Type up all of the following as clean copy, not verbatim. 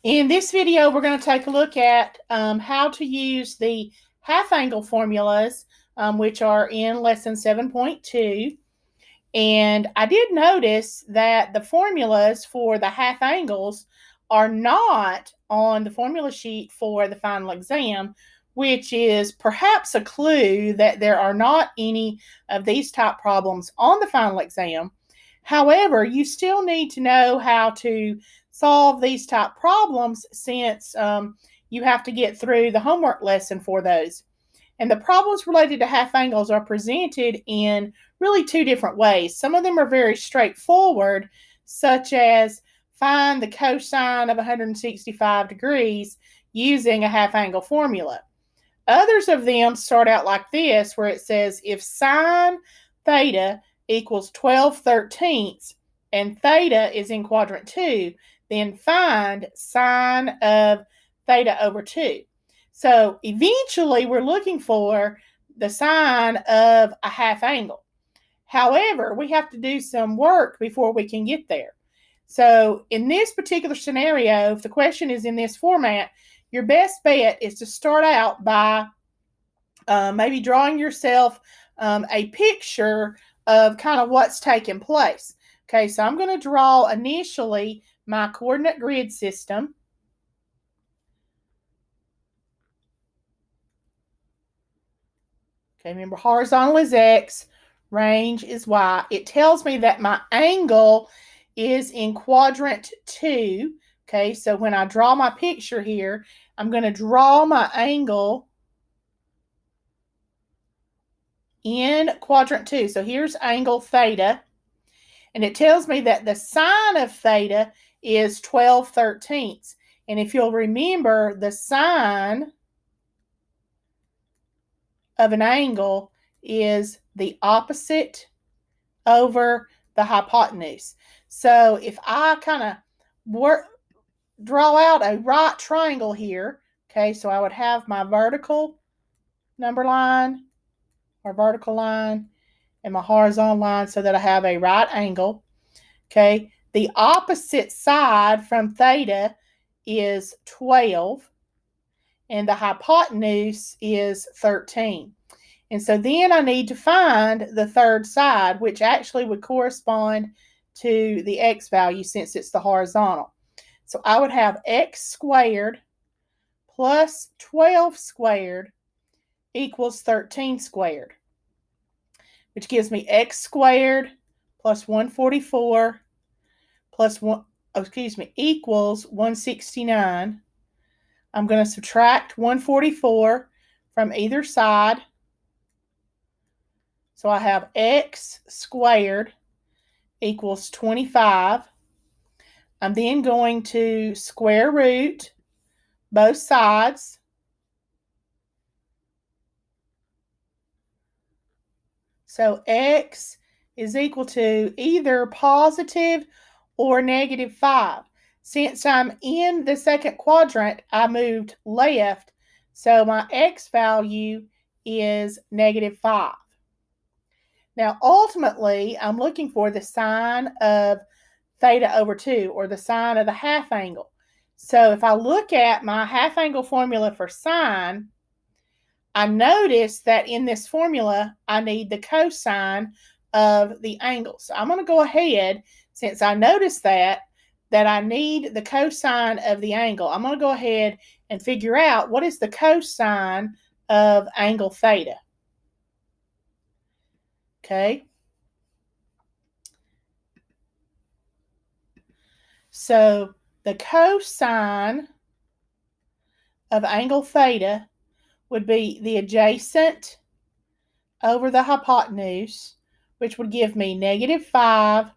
In this video, we're going to take a look at how to use the half angle formulas, which are in lesson 7.2. And I did notice that the formulas for the half angles are not on the formula sheet for the final exam, which is perhaps a clue that there are not any of these type problems on the final exam. However, you still need to know how to solve these type problems since you have to get through the homework lesson for those. And the problems related to half angles are presented in really two different ways. Some of them are very straightforward, such as find the cosine of 165 degrees using a half angle formula. Others of them start out like this, where it says if sine theta equals 12/13 and theta is in quadrant 2, then find sine of theta over 2. So eventually we're looking for the sine of a half angle. However, we have to do some work before we can get there. So in this particular scenario, if the question is in this format, your best bet is to start out by maybe drawing yourself a picture of kind of what's taking place. Okay, so I'm going to draw initially my coordinate grid system. Okay, remember horizontal is X, range is Y. It tells me that my angle is in quadrant 2. Okay, so when I draw my picture here, I'm going to draw my angle in quadrant 2. So here's angle theta. And it tells me that the sine of theta is 12/13. And if you'll remember, the sine of an angle is the opposite over the hypotenuse. So if I kind of draw out a right triangle here, okay, so I would have my vertical number line or vertical line and my horizontal line so that I have a right angle. Okay, the opposite side from theta is 12 and the hypotenuse is 13. And so then I need to find the third side, which actually would correspond to the x value since it's the horizontal. So I would have x squared plus 12 squared equals 13 squared, which gives me x squared plus 144 plus equals 169. I'm going to subtract 144 from either side. So I have x squared equals 25. I'm then going to square root both sides. So x is equal to either positive or negative 5. Since I'm in the second quadrant, I moved left, so my x value is negative 5. Now, ultimately, I'm looking for the sine of theta over 2, or the sine of the half angle. So if I look at my half angle formula for sine, I notice that in this formula, I need the cosine of the angle. So I'm going to go ahead, since I noticed that I need the cosine of the angle, I'm going to go ahead and figure out what is the cosine of angle theta. Okay. So the cosine of angle theta would be the adjacent over the hypotenuse, which would give me negative 5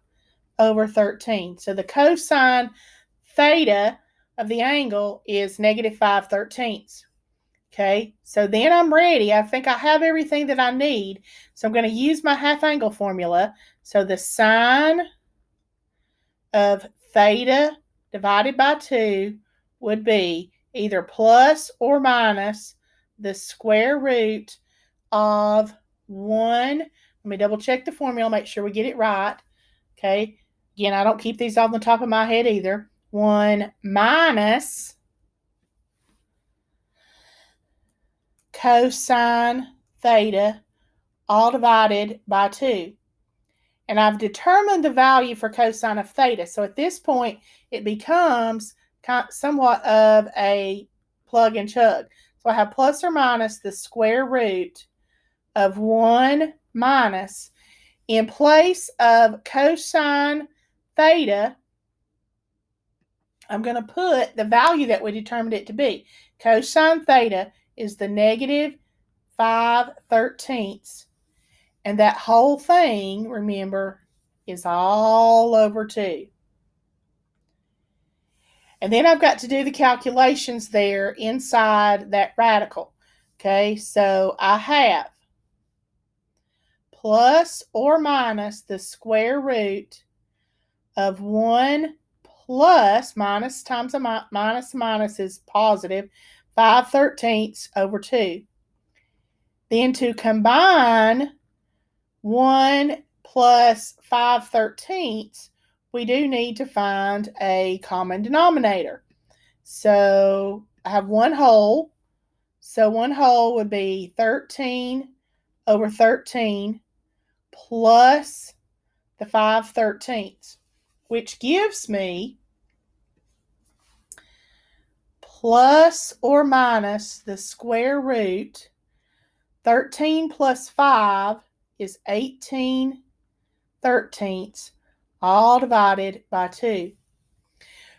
over 13. So the cosine theta of the angle is negative 5/13. Okay, so then I'm ready. I think I have everything that I need. So I'm going to use my half angle formula. So the sine of theta divided by 2 would be either plus or minus the square root of 1. Let me double check the formula, make sure we get it right. Okay, again, I don't keep these off the top of my head either. 1 minus cosine theta all divided by 2. And I've determined the value for cosine of theta. So at this point, it becomes somewhat of a plug and chug. So I have plus or minus the square root of 1 minus. In place of cosine theta, I'm going to put the value that we determined it to be. Cosine theta is the negative 5/13. And that whole thing, remember, is all over 2. And then I've got to do the calculations there inside that radical. Okay, so I have plus or minus the square root of 1 plus minus times a minus is positive 5/13 over 2. Then to combine 1 plus 5/13, we do need to find a common denominator. So I have 1 whole. So 1 whole would be 13 over 13 plus the 5/13, which gives me plus or minus the square root. 13 plus 5 is 18/13, all divided by 2.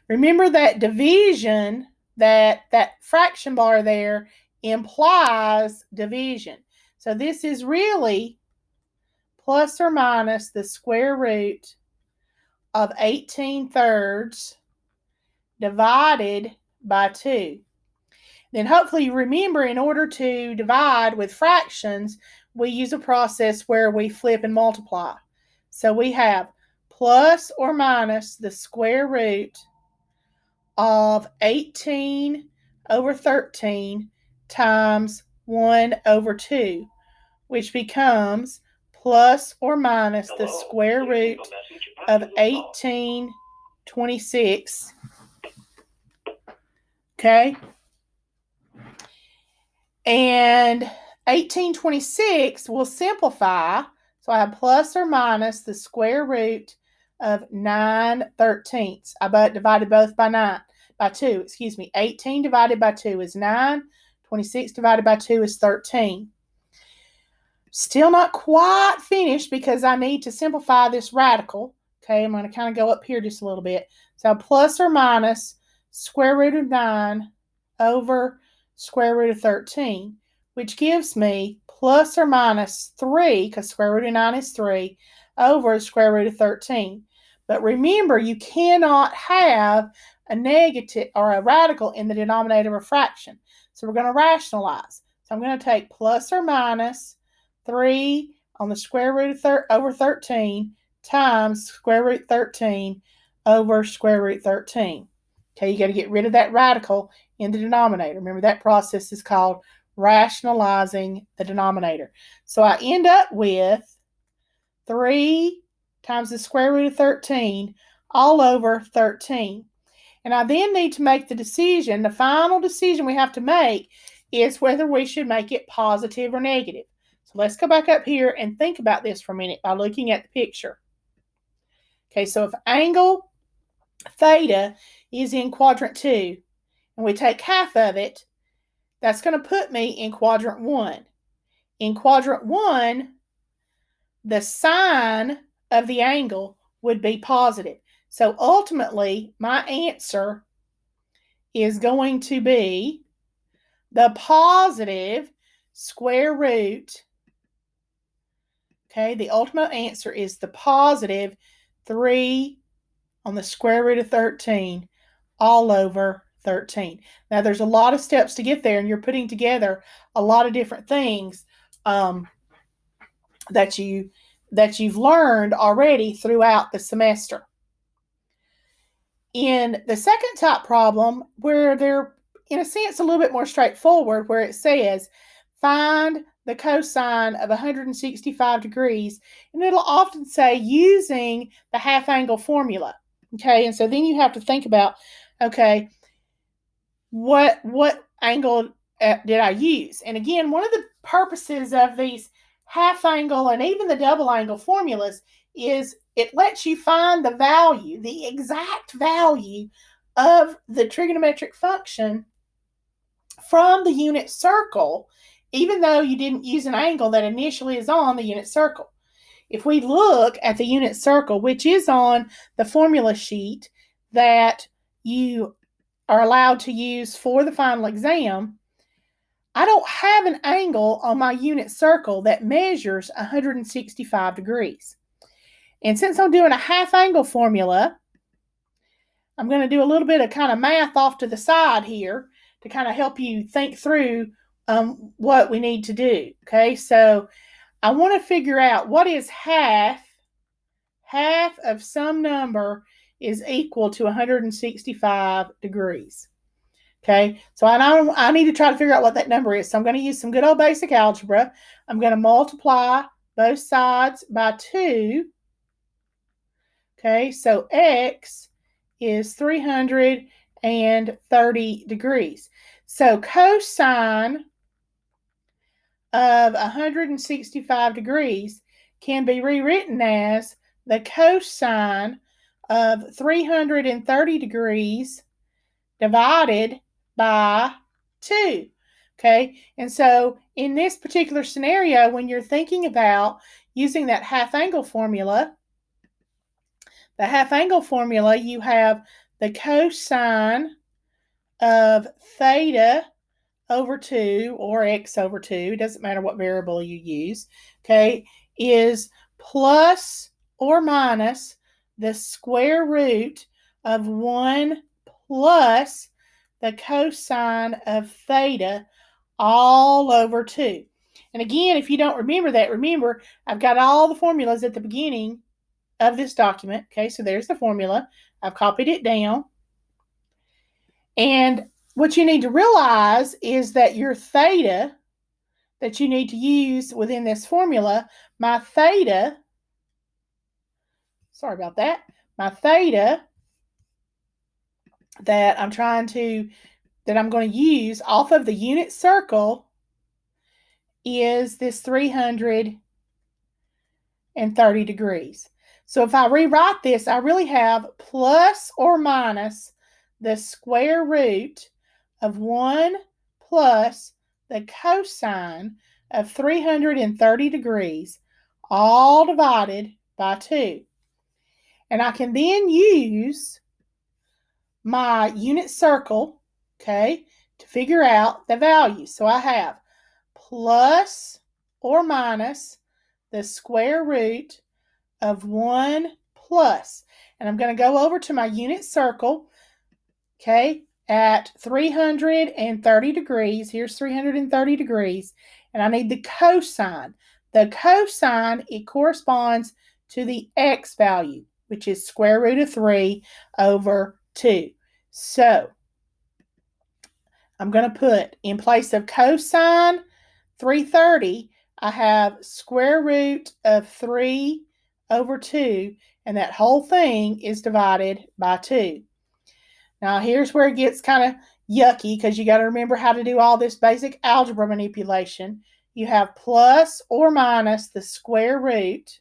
Remember that division, that fraction bar there implies division. So this is really plus or minus the square root of 18/3 divided by 2. Then hopefully you remember, in order to divide with fractions, we use a process where we flip and multiply. So we have plus or minus the square root of 18 over 13 times 1 over 2, which becomes plus or minus the square root of 1826. Okay? And 1826 will simplify. So I have plus or minus the square root of 9/13. I divided both by 2. 18 divided by 2 is 9. 26 divided by 2 is 13. Still not quite finished because I need to simplify this radical. Okay, I'm going to kind of go up here just a little bit. So plus or minus square root of 9 over square root of 13, which gives me plus or minus 3, because square root of 9 is 3, over square root of 13. But remember, you cannot have a negative or a radical in the denominator of a fraction. So we're going to rationalize. So I'm going to take plus or minus 3 on the square root of over 13 times square root 13 over square root 13. Okay, you got to get rid of that radical in the denominator. Remember, that process is called rationalizing the denominator. So I end up with 3 times the square root of 13 all over 13. And I then need to make the decision. The final decision we have to make is whether we should make it positive or negative. So let's go back up here and think about this for a minute by looking at the picture. Okay, so if angle theta is in quadrant 2, and we take half of it, that's going to put me in quadrant 1. In quadrant 1, the sine of the angle would be positive. So ultimately, my answer is going to be the positive square root. Okay, the ultimate answer is the positive 3 on the square root of 13 all over 13. Now, there's a lot of steps to get there, and you're putting together a lot of different things that you've learned already throughout the semester. In the second type problem, where they're, in a sense, a little bit more straightforward, where it says, find the cosine of 165 degrees, and it'll often say using the half angle formula. Okay, and so then you have to think about, okay, what angle did I use? And again, one of the purposes of these half angle and even the double angle formulas is it lets you find the value, the exact value of the trigonometric function from the unit circle, even though you didn't use an angle that initially is on the unit circle. If we look at the unit circle, which is on the formula sheet that you are allowed to use for the final exam, I don't have an angle on my unit circle that measures 165 degrees. And since I'm doing a half angle formula, I'm going to do a little bit of kind of math off to the side here to kind of help you think through what we need to do. Okay, so I want to figure out what is half of some number is equal to 165 degrees. Okay, so I need to try to figure out what that number is. So I'm going to use some good old basic algebra. I'm going to multiply both sides by 2. Okay, so x is 330 degrees. So cosine of 165 degrees can be rewritten as the cosine of 330 degrees divided by 2. Okay, and so in this particular scenario, when you're thinking about using that half angle formula, the half angle formula, you have the cosine of theta over 2 or x over 2, it doesn't matter what variable you use, okay, is plus or minus the square root of 1 plus the cosine of theta all over 2. And again, if you don't remember that, remember, I've got all the formulas at the beginning of this document. Okay, so there's the formula. I've copied it down. And what you need to realize is that your theta that you need to use within this formula, my theta that I'm going to use off of the unit circle is this 330 degrees. So if I rewrite this, I really have plus or minus the square root of 1 plus the cosine of 330 degrees, all divided by 2. And I can then use my unit circle, okay, to figure out the value. So I have plus or minus the square root of 1 plus. And I'm going to go over to my unit circle, okay, at 330 degrees. Here's 330 degrees. And I need the cosine. The cosine, it corresponds to the x value, which is square root of 3 over 2. So I'm going to put, in place of cosine 330, I have square root of 3 over 2, and that whole thing is divided by 2. Now, here's where it gets kind of yucky because you got to remember how to do all this basic algebra manipulation. You have plus or minus the square root,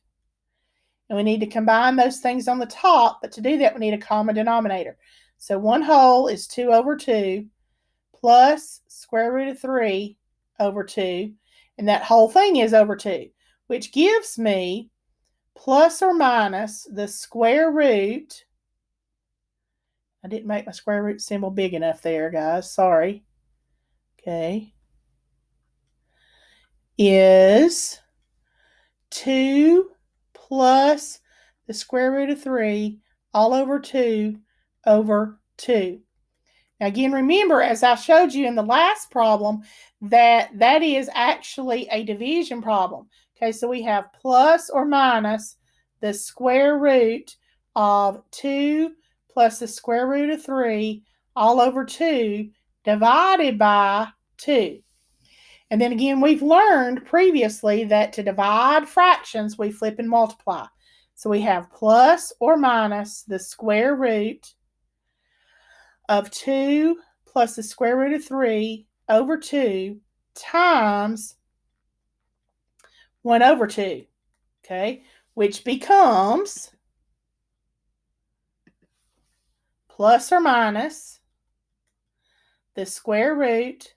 and we need to combine those things on the top, but to do that, we need a common denominator. So 1 whole is 2 over 2 plus square root of 3 over 2, and that whole thing is over 2, which gives me plus or minus the square root. I didn't make my square root symbol big enough there, guys. Sorry. Okay. Is 2 plus the square root of 3 all over 2 over 2. Now, again, remember, as I showed you in the last problem, that is actually a division problem. Okay, so we have plus or minus the square root of 2 plus the square root of 3 all over 2 divided by 2. And then again, we've learned previously that to divide fractions, we flip and multiply. So we have plus or minus the square root of 2 plus the square root of 3 over 2 times 1 over 2, okay, which becomes plus or minus the square root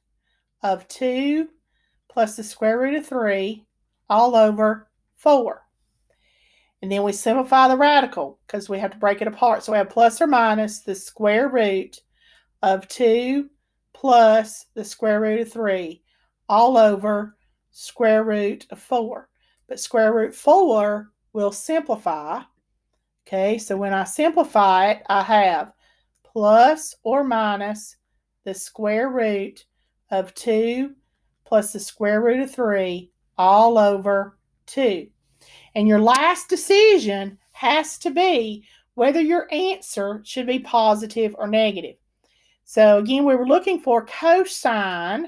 of 2 plus the square root of 3 all over 4. And then we simplify the radical because we have to break it apart. So we have plus or minus the square root of 2 plus the square root of 3 all over square root of 4. But square root 4 will simplify. Okay, so when I simplify it, I have plus or minus the square root of 2 plus the square root of 3 all over 2. And your last decision has to be whether your answer should be positive or negative. So again, we were looking for cosine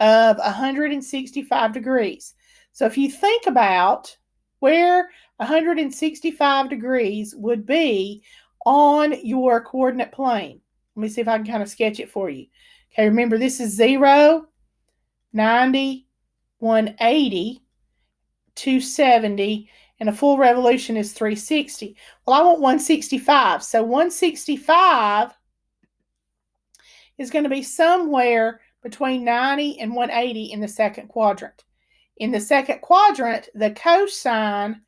of 165 degrees. So if you think about where 165 degrees would be on your coordinate plane. Let me see if I can kind of sketch it for you. Okay, remember this is 0, 90, 180, 270, and a full revolution is 360. Well, I want 165. So 165 is going to be somewhere between 90 and 180 in the second quadrant. In the second quadrant, the cosine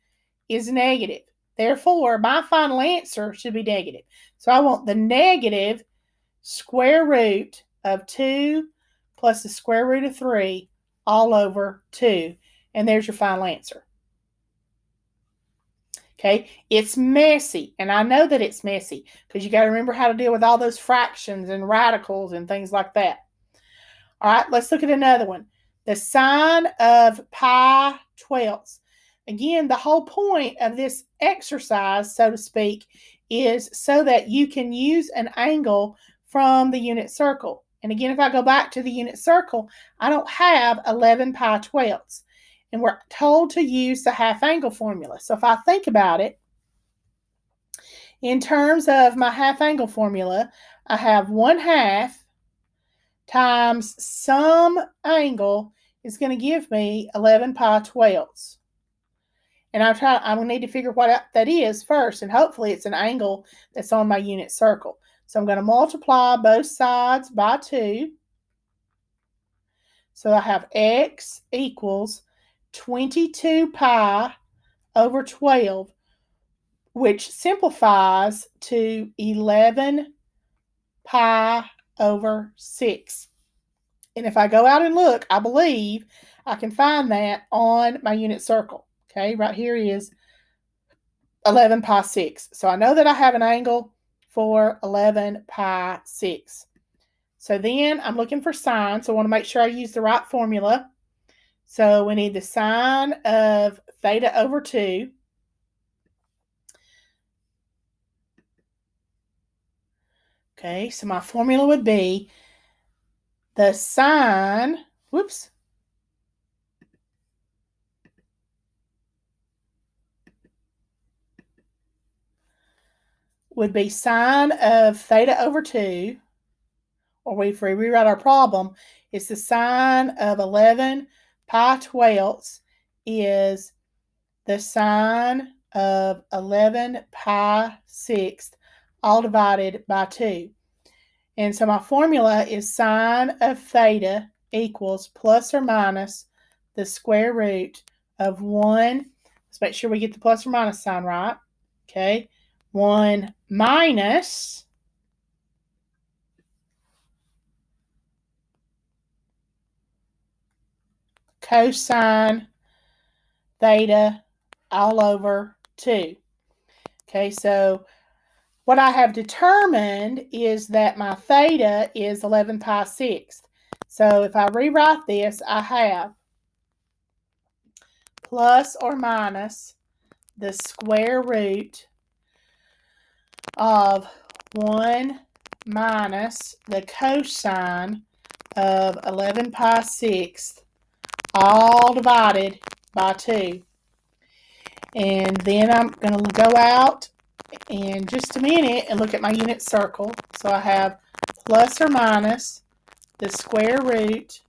is negative. Therefore, my final answer should be negative. So I want the negative square root of 2 plus the square root of 3 all over 2. And there's your final answer. Okay, it's messy, and I know that it's messy because you got to remember how to deal with all those fractions and radicals and things like that. All right, let's look at another one. The sine of pi twelfths. Again, the whole point of this exercise, so to speak, is so that you can use an angle from the unit circle. And again, if I go back to the unit circle, I don't have 11 pi twelfths. And we're told to use the half angle formula. So if I think about it, in terms of my half angle formula, I have 1/2 times some angle is going to give me 11 pi twelfths. And I will need to figure what that is first, and hopefully it's an angle that's on my unit circle. So I'm going to multiply both sides by 2. So I have x equals 22 pi over 12, which simplifies to 11 pi over 6. And if I go out and look, I believe I can find that on my unit circle. Okay, right here is 11 pi 6. So I know that I have an angle for 11 pi 6. So then I'm looking for sine, so I want to make sure I use the right formula. So we need the sine of theta over 2. Okay, so my formula would be the sine, would be sine of theta over 2, or if we rewrite our problem, it's the sine of 11 pi twelfths is the sine of 11 pi sixths, all divided by 2. And so my formula is sine of theta equals plus or minus the square root of 1. Let's make sure we get the plus or minus sign right. Okay. 1 minus cosine theta all over 2. Okay, so what I have determined is that my theta is 11 pi sixths. So if I rewrite this, I have plus or minus the square root of 1 minus the cosine of 11 pi sixths all divided by 2. And then I'm going to go out in just a minute and look at my unit circle. So I have plus or minus the square root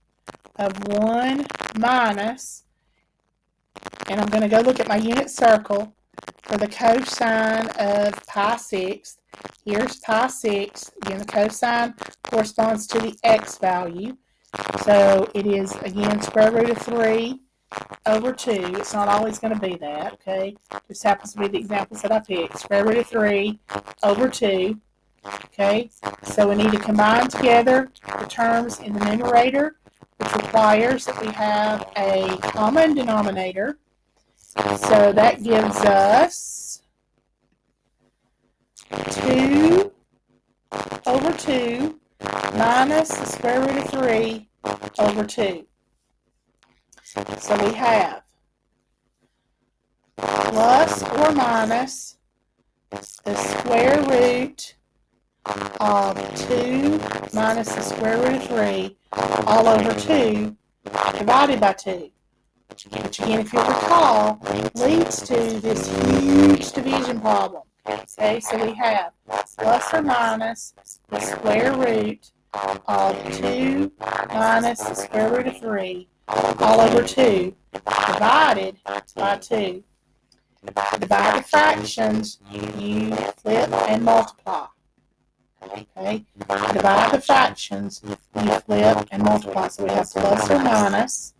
of 1 minus, and I'm going to go look at my unit circle for the cosine of pi sixth. Here's pi sixth. Again, the cosine corresponds to the x value. So it is, again, square root of 3 over 2. It's not always going to be that, okay? This happens to be the examples that I picked. Square root of 3 over 2, okay? So we need to combine together the terms in the numerator, which requires that we have a common denominator. So that gives us 2 over 2 minus the square root of 3 over 2. So we have plus or minus the square root of 2 minus the square root of 3 all over 2 divided by 2. Which again, if you recall, leads to this huge division problem. Okay, so we have plus or minus the square root of 2 minus the square root of 3 all over 2 divided by 2. To divide the fractions, you flip and multiply. Okay, to divide the fractions, you flip and multiply. So we have plus or minus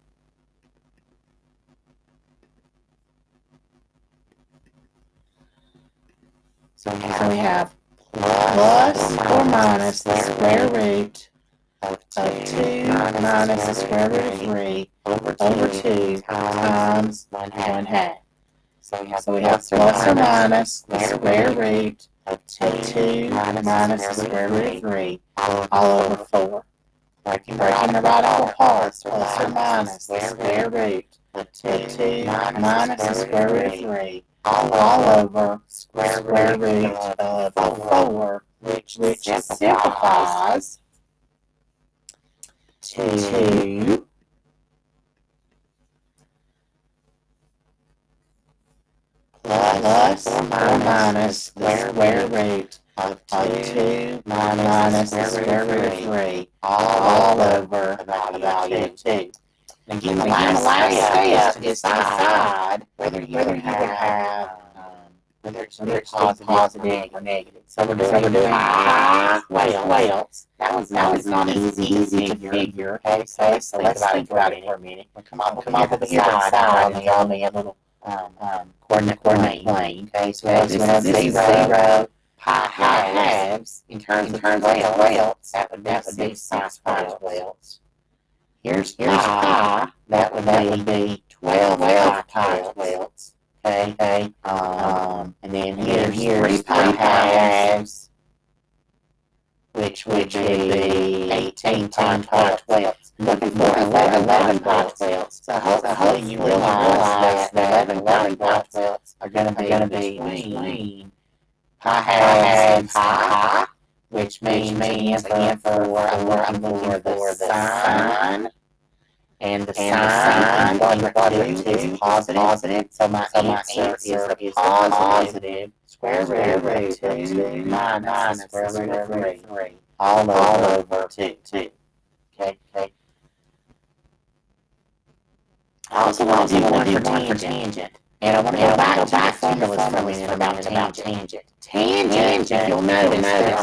So we have plus or minus the square root of 2 minus the square root of 3 over 2 times 1/2. So we have plus or minus the square root of 2 minus the square root of 3 all over 4. Breaking the radical parts, plus or minus the square root of 2 minus the square root of 3 all over square root of 4, which simplifies to plus or minus the square root of 2 minus the square root of 3 all over the value of 2. Again, the last step is to decide whether you would have whether it's positive or negative. So we're doing pi twelfths. That one's not easy to figure. Okay, so let's think about it for a minute. We'll come up over here to the side and draw me a little coordinate plane. Okay, so we have 0, pi halves. In terms of twelfths, that would be 6 pi twelfths. Here's pi, that would be 12 pi twelfths. Okay, and then here's 3 pi halves, which would be 18 pi twelfths. Looking for 11 pi twelfths. So hopefully you realize that 11 pi twelfths are going to be between pi halves and pi, which means again for the sine. And the sine is positive. So my answer is positive square root of 2 minus square root of 3 all over 2. Okay. I also want to do one for tangent. And I want to go back to the formulas for a minute about tangent. Tangent, if you'll notice,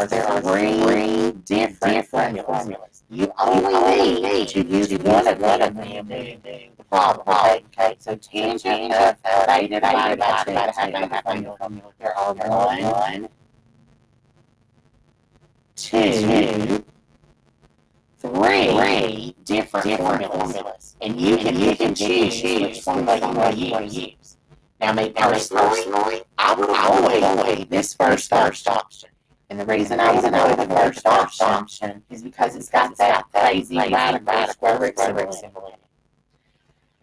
there are 3 different formulas. You only need to use one of them to do the problem. Okay, so tangent of theta divided by 2. There are 1, 2, 3 different formulas. And you can choose which formula you want to use. Now, personally, I would avoid this first option. And the reason I would avoid the first option is because it's got that crazy radical square root symbol in it.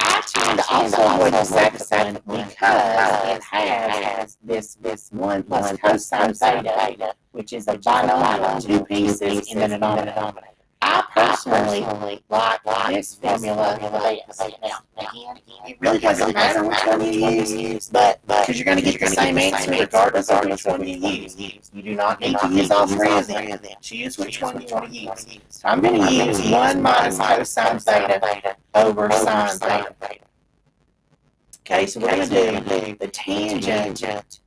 I tend to also avoid the second one because it has this 1 plus cosine theta, which is a binomial, 2 pieces in the denominator. I I personally like this formula the best. Now, again, it really doesn't matter which one you use, but because you're going to get the same answer regardless of which one you use. You do not need to use all three of them. Choose which one you want to use. So I'm going to use 1 minus cosine theta over sine theta. Okay, so we're going to do the tangent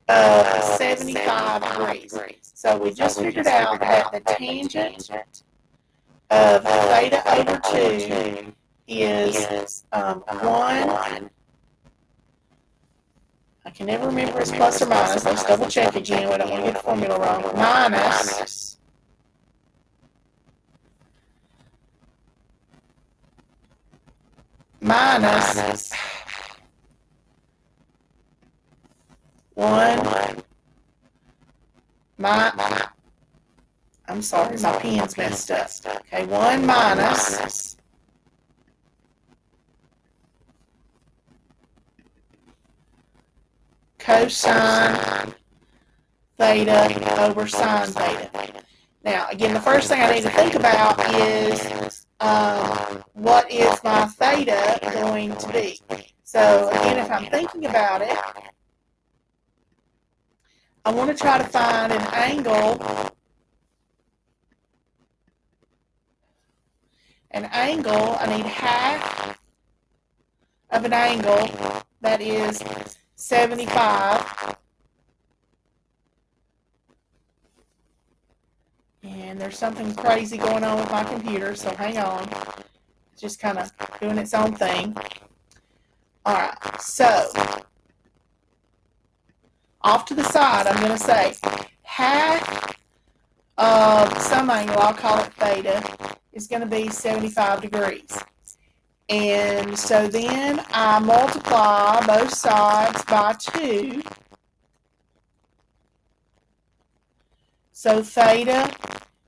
of 75 degrees. So we just figured out that the tangent of theta over 2 is 1. I can never remember it's plus or minus. Let's double check again. We don't want to get the formula wrong. Minus 1. I'm sorry, my pen's messed up. Okay, 1 minus cosine theta over sine theta. Now, again, the first thing I need to think about is what is my theta going to be? So, again, if I'm thinking about it, I want to try to find an angle. I need half of an angle that is 75. And there's something crazy going on with my computer, so hang on. It's just kind of doing its own thing. All right, so off to the side, I'm going to say half of some angle, I'll call it theta, is going to be 75 degrees. And so then I multiply both sides by 2. So theta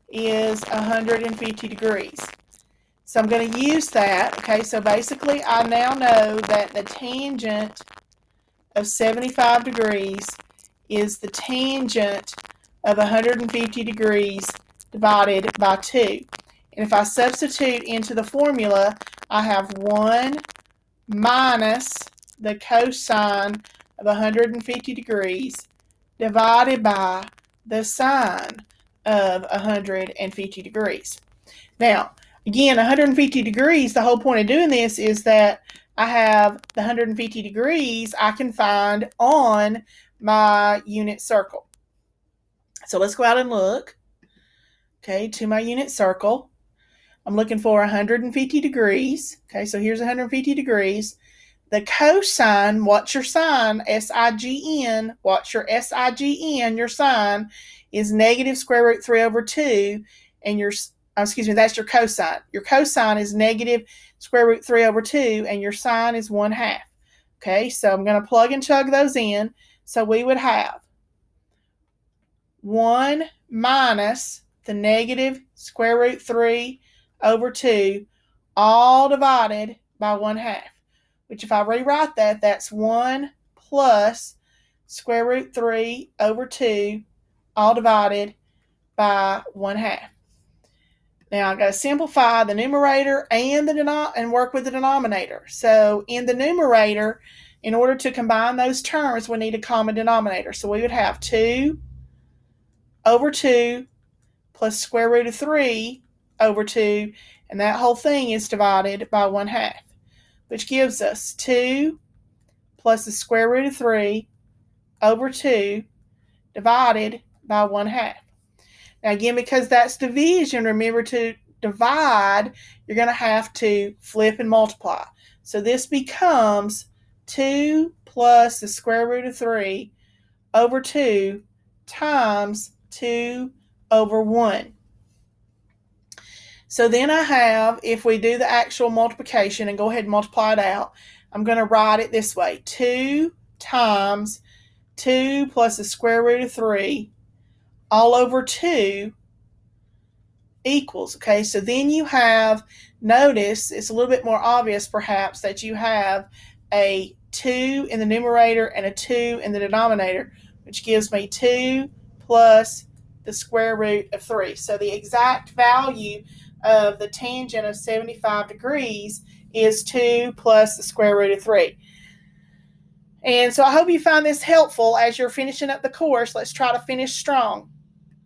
is 150 degrees. So I'm going to use that. Okay, so basically I now know that the tangent of 75 degrees is the tangent of 150 degrees divided by 2. And if I substitute into the formula, I have 1 minus the cosine of 150 degrees divided by the sine of 150 degrees. Now, again, 150 degrees, the whole point of doing this is that I have the 150 degrees I can find on my unit circle. So let's go out and look. Okay, to my unit circle. I'm looking for 150 degrees. Okay, so here's 150 degrees. The cosine, what's your sine? S-I-G-N. What's your S-I-G-N? Your sine is negative square root 3 over 2. And your, that's your cosine. Your cosine is negative square root 3 over 2. And your sine is 1/2. Okay, so I'm going to plug and chug those in. So we would have 1 minus the negative square root 3 over 2, all divided by 1/2. Which if I rewrite that, that's 1 plus square root 3 over 2, all divided by 1/2. Now I've got to simplify the numerator and work with the denominator. So in the numerator, in order to combine those terms, we need a common denominator. So we would have 2 over 2 plus square root of 3 over 2, and that whole thing is divided by 1/2, which gives us 2 plus the square root of 3 over 2 divided by 1/2. Now again, because that's division, remember to divide, you're going to have to flip and multiply. So this becomes 2 plus the square root of 3 over 2 times 2 over 1. So then I have, if we do the actual multiplication and go ahead and multiply it out, I'm going to write it this way. 2 times 2 plus the square root of 3 all over 2 equals. Okay, so then you have, notice, it's a little bit more obvious perhaps that you have a 2 in the numerator and a 2 in the denominator, which gives me 2 plus the square root of 3. So the exact value of the tangent of 75 degrees is 2 plus the square root of 3. And so I hope you find this helpful as you're finishing up the course. Let's try to finish strong.